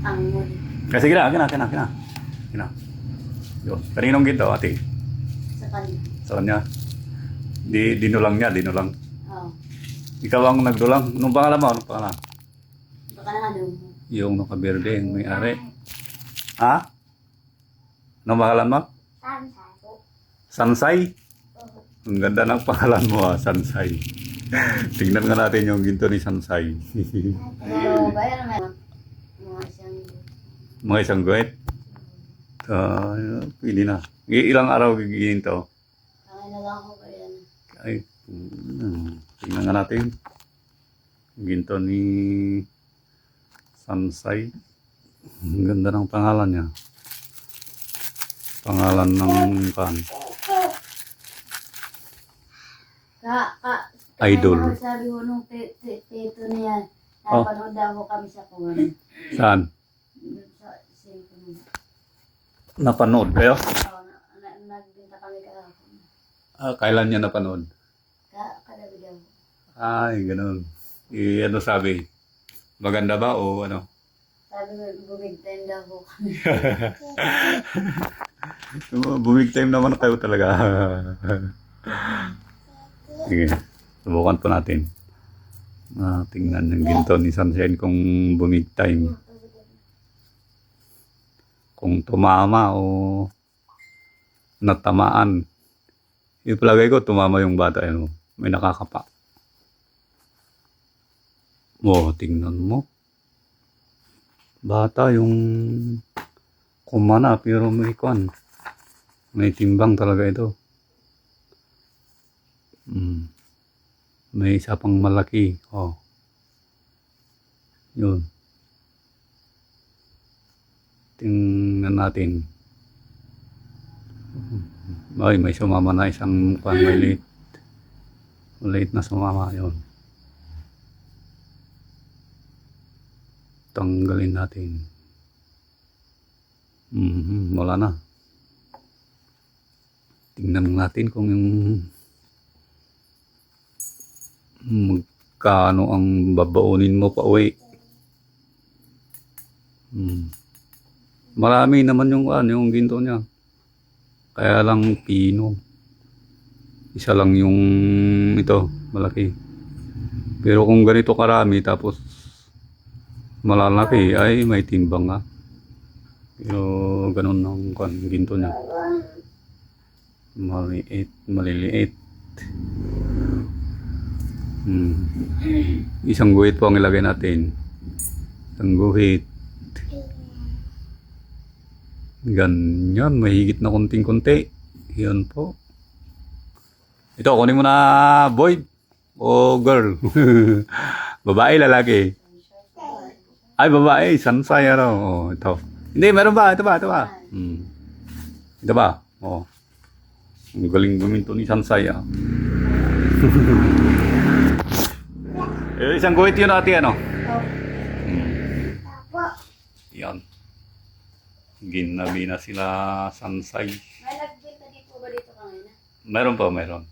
Angol. Kasi kina. Yun. Kaninong ginto, ate? Sa kanila. Sa kanya. Dinulang niya, dinulang. Oo. Ikaw ang nagdulang. Anong pangalan mo? Anong pangalan? Baka na ano. Yung nakaberde, yung may-ari. Ha? Anong pangalan mo? Sansay? Ang ganda ng pangalan mo, Sansay. Tingnan nga natin yung ginto ni Sansay. Pero bayan naman. Mga isang guwet. Pwede na. Ilang araw gigingin to? Kaya na lang ako kaya na. Ay, tingnan nga natin. Ginto ni Sansay. Ang ganda ng pangalan niya. Pangalan ng kan. Idol. Sabi ko nung tito niya, Oh. napanood ako kami sa kuwan. Saan? Sa cellphone. Napanood kayo? Oo, nagbinta kami kahapon. Kailan niya napanood? Kalabi daw. Ay, ganun. Ano sabi? Maganda ba o ano? Sabi ko, bumig time daw po kami. Bumig time naman kayo talaga. Sige, subukan po natin. Tingnan yung ginto ni Sunshine kung bumig time. Kung tumama o natamaan. Ipalagay ko, tumama yung bata. Ano, may nakakapa. Tingnan mo. Bata yung kumana pero may kwan. May timbang talaga ito. May isa pang malaki. Yun. Tingnan natin. Ay, may sumama na isang kwan. May late. Late na sumama. Yun. Tanggalin natin. Wala na. Tingnan natin kung yung magkano ang babaunin mo pa uwi. Marami naman yung ginto niya. Kaya lang pino. Isa lang yung ito, malaki. Pero kung ganito karami tapos malalaki ay may timbang nga. Pero ganun ang ginto niya. Maliliit. Isang guhit po ang ilagay natin. Isang guhit. Ganyan, mahigit na konting-konti. Yan po. Ito, kunin mo na boy o girl. Babae, lalaki. Ay, babae, Sansay, ano. Ito. Hindi, meron ba? Ito ba? Ito ba? Ang galing guminto ni Sansay, isang guhit yun ate, ano? Yan. Ginabi na sila Sansay. May nagbinta dito ba dito kanina? Meron.